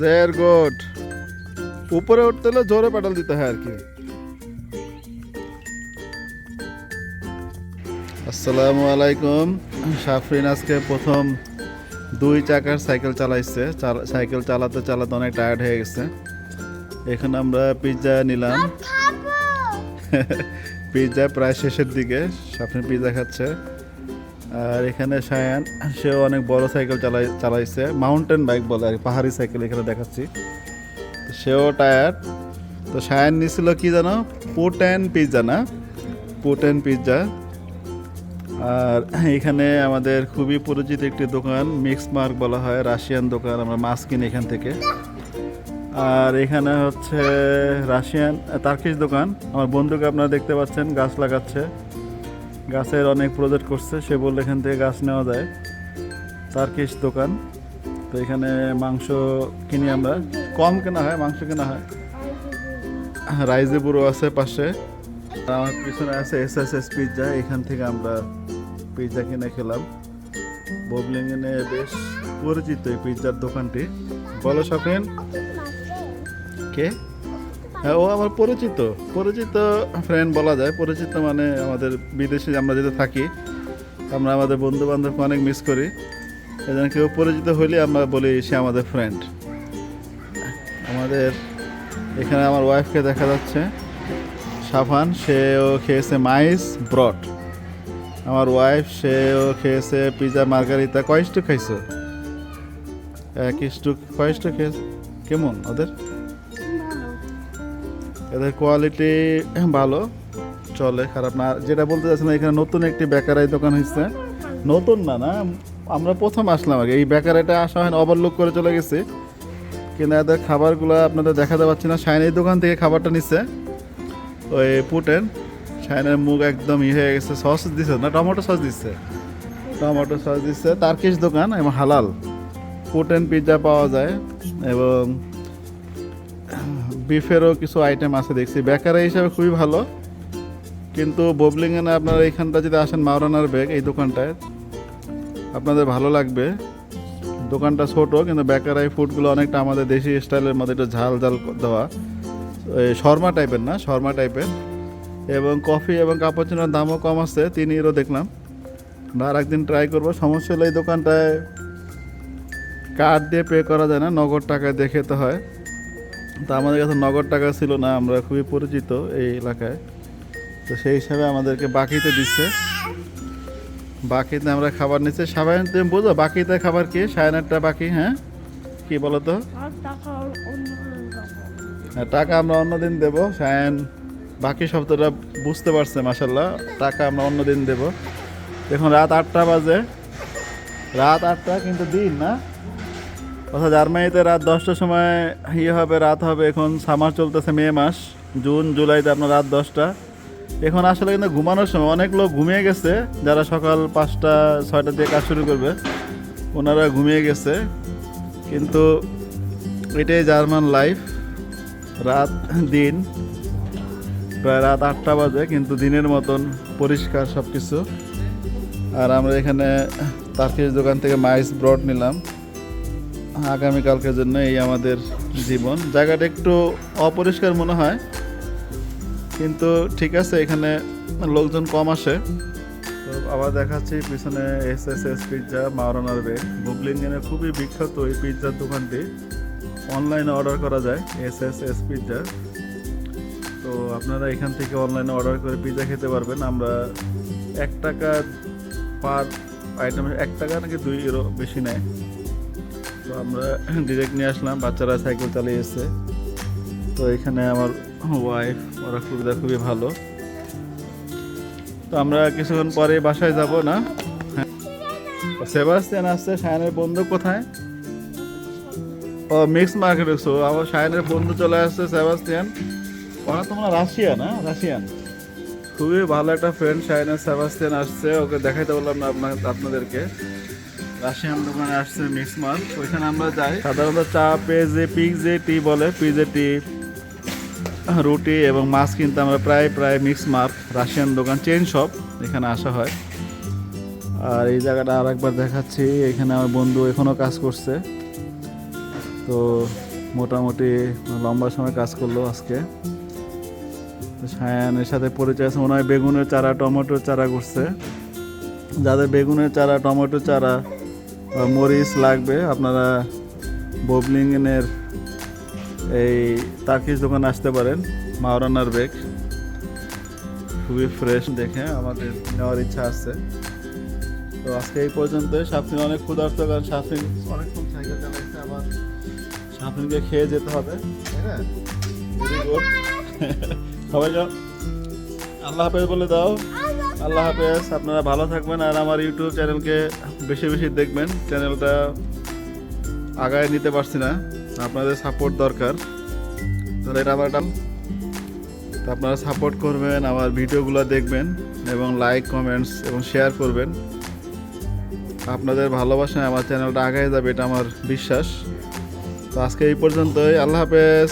জের গুড। উপরে উঠতে হলে জোরে পেডাল দিতে হয় আর কি। আসসালামু আলাইকুম। সাফরিন আজকে প্রথম 2 চাকার সাইকেল চালাইছে। সাইকেল চালাতে চালাতে অনেক টায়ার্ড হয়ে গেছে। এখানে আমরা পিৎজা নিলাম। পিৎজা প্রায় শেষের দিকে, সাফরিন পিৎজা খাচ্ছে। আর এখানে সায়ান, সেও অনেক বড় সাইকেল চালাইছে, মাউন্টেন বাইক বলে আর পাহাড়ি সাইকেল এখানে দেখাচ্ছি। সেও টায়ার্ড। তো সায়ান নিছিল কি জানো, পুটেন পিৎজা, না পুটেন পিৎজা। আর এখানে আমাদের খুবই পরিচিত একটি দোকান, মিক্স মার্ক বলা হয়, রাশিয়ান দোকান। আমরা মাছ কিনি এখান থেকে। আর এখানে হচ্ছে রাশিয়ান তার্কিশ দোকান। আমার বন্ধুকে আপনারা দেখতে পাচ্ছেন, গাছ লাগাচ্ছে, গাছের অনেক প্রজেক্ট করছে। সে বললে এখান থেকে গাছ নেওয়া যায়। তার্কিশ দোকান। তো এখানে মাংস কিনি আমরা, কম কেনা হয়, মাংস কেনা হয়। রাইজে বুড়ো আছে পাশে। আমার পিছনে আছে এসএসএস পিৎজা। এখান থেকে আমরা পিৎজা কিনে খেলাম। ববলিংয়ে বেশ পরিচিত এই পিৎজার দোকানটি। বলো সাফরিন, কে? হ্যাঁ, ও আমার পরিচিত ফ্রেন্ড বলা যায়। পরিচিত মানে আমাদের বিদেশে আমরা যেতে থাকি, আমরা আমাদের বন্ধু বান্ধবকে অনেক মিস করি। এজন্য কেউ পরিচিত হইলে আমরা বলি সে আমাদের ফ্রেন্ড। আমাদের এখানে আমার ওয়াইফকে দেখা যাচ্ছে, সাফান, সেও খেয়েছে মাইস ব্রড। আমার ওয়াইফ, সেও খেয়েছে পিৎজা মার্গারিতা। কয় স্টুক খাইছো? 1 স্টুক। কয় স্টুক খেয়েছে? কেমন ওদের কোয়ালিটি? ভালো, চলে, খারাপ না। যেটা বলতে চাচ্ছি না, এখানে নতুন একটি বেকারাই দোকান হয়েছে। নতুন না, আমরা প্রথম আসলাম আগে। এই বেকারাইটা আসা হয় না, ওভারলুক করে চলে গেছে। কিন্তু এদের খাবারগুলো আপনাদের দেখাতে পাচ্ছি না। শাইনের দোকান থেকে খাবারটা নিচ্ছে, ওই পুটেন। শাইনের মুখ একদম হয়ে গেছে। সস দিচ্ছে না, টমেটো সস দিচ্ছে, তার্কিশ দোকান এবং হালাল। পুটেন পিৎজা পাওয়া যায় এবং বিফেরও কিছু আইটেম আছে দেখছি। বেকারি হিসাবে খুবই ভালো। কিন্তু ববলিংয়ে না, আপনারা এইখানটা যদি আসেন, মাওরানার বেগ, এই দোকানটায় আপনাদের ভালো লাগবে। দোকানটা ছোট, কিন্তু বেকারি ফুডগুলো অনেকটা আমাদের দেশি স্টাইলের মধ্যে, একটু ঝাল দেওয়া, শর্মা টাইপের, না শর্মা টাইপের। এবং কফি এবং কাপুচিনোর দামও কম আছে, 3 ইউরো দেখলাম। আর একদিন ট্রাই করবো। সমস্যা হলো এই দোকানটায় কার্ড দিয়ে পে করা যায় না, নগদ টাকায় দিয়ে খেতে হয়। তা আমাদের কাছে নগদ টাকা ছিল না, আমরা খুবই পরিচিত এই এলাকায়। তো সেই হিসাবে আমাদেরকে বাকিতে দিচ্ছে। বাকিতে আমরা খাবার নিচ্ছি। সাবান, তুমি বুঝো বাকিতে খাবার কি? সায়নারটা বাকি। হ্যাঁ, কি বলো তো? হ্যাঁ, টাকা আমরা অন্যদিন দেবো। সায়ন বাকি শব্দটা বুঝতে পারছে, মাশাল্লাহ। টাকা আমরা অন্যদিন দেবো। এখন রাত 8টা বাজে, রাত 8টা, কিন্তু দিন না। অর্থাৎ জার্মানিতে রাত 10টার সময় হবে, রাত হবে। এখন সামার চলতেছে, মে মাস, জুন জুলাইতে আপনার রাত 10টা। এখন আসলে কিন্তু ঘুমানোর সময়। অনেক লোক ঘুমিয়ে গেছে, যারা সকাল 5টা 6টা দিয়ে কাজ শুরু করবে, ওনারা ঘুমিয়ে গেছে। কিন্তু এটাই জার্মান লাইফ। রাত দিন, প্রায় রাত 8টা বাজে, কিন্তু দিনের মতন পরিষ্কার সব কিছু। আর আমরা এখানে তার্কিশ দোকান থেকে মাইস ব্রড নিলাম আগামীকালকের জন্য। এই আমাদের জীবন। জায়গাটা একটু অপরিষ্কার মনে হয়, কিন্তু ঠিক আছে, এখানে লোকজন কম আসে। তো আবার দেখাচ্ছি পিছনে এসএসএস পিৎজা, মাওরানার বেগ। বুবলিংয়ে খুবই বিখ্যাত এই পিৎজার দোকানটি। অনলাইনে অর্ডার করা যায় এসএসএস পিৎজা। তো আপনারা এখান থেকে অনলাইনে অর্ডার করে পিৎজা খেতে পারবেন। আমরা 1 টাকা পার আইটেমে, 1 টাকা নাকি 2 ইউরো, বেশি নেয়। তো আমরা ডিরেক্ট নিয়ে আসলাম। বাচ্চারা সাইকেল চালিয়ে এসছে। তো এখানে আমার ওয়াইফ, ওরা খুবই ভালো। তো আমরা কিছুক্ষণ পরে বাসায় যাব, না? সেবাস্টিয়ান আসছে। সায়নের বন্ধু কোথায়? ও মিক্স মার্কেট। আমার সায়নের বন্ধু চলে আসছে, সেবাস্টিয়ান। ওরা তোমরা রাশিয়া, না? রাশিয়ান। খুবই ভালো একটা ফ্রেন্ড সায়নের। সেবাস্টিয়ান আসছে, ওকে দেখাইতে বললাম না আপনাদেরকে। রাশিয়ান দোকানে আসছে, মিক্স মার্ক। ওইখানে আমরা যাই। সাধারণত চা, পিজে টি বলে, পিজে টি, রুটি এবং মাছ কিনতে আমরা প্রায় মিক্স মার্ক, রাশিয়ান দোকান, চেইন শপ, এখানে আসা হয়। আর এই জায়গাটা আর একবার দেখাচ্ছি। এখানে আমার বন্ধু এখনও কাজ করছে। তো মোটামুটি লম্বা সময় কাজ করলো আজকে। তো সায়ানের সাথে পরিচয় আছে, মনে হয় বেগুনের চারা টমেটোর চারা করছে। যাদের বেগুনের চারা টমেটো চারা বা মরিচ লাগবে আপনারা ববলিংয়ের এই তার্কিশ দোকানে আসতে পারেন। মাওরানার বেগ খুবই ফ্রেশ দেখে আমাদের নেওয়ার ইচ্ছা আছে। তো আজকে এই পর্যন্ত। সাফিন অনেক ক্ষুধার্ত, কারণ সাফিন অনেকক্ষণ সাইকেল চালাচ্ছে, আবার সাফিনকে খেয়ে যেতে হবে, তাই না? Very good. সবাই যাও, আল্লাহ হাফেজ বলে দাও। আল্লাহ হাফেজ। আপনারা ভালো থাকবেন, আর আমার ইউটিউব চ্যানেলকে বেশি বেশি দেখবেন। চ্যানেলটা আগায় নিতে পারছি না, আপনাদের সাপোর্ট দরকার। তাহলে এটা আমার তো আপনারা সাপোর্ট করবেন, আমার ভিডিওগুলো দেখবেন এবং লাইক কমেন্টস এবং শেয়ার করবেন। আপনাদের ভালোবাসায় আমার চ্যানেলটা আগায় যাবে, এটা আমার বিশ্বাস। তো আজকে এই পর্যন্তই। আল্লাহ হাফেজ।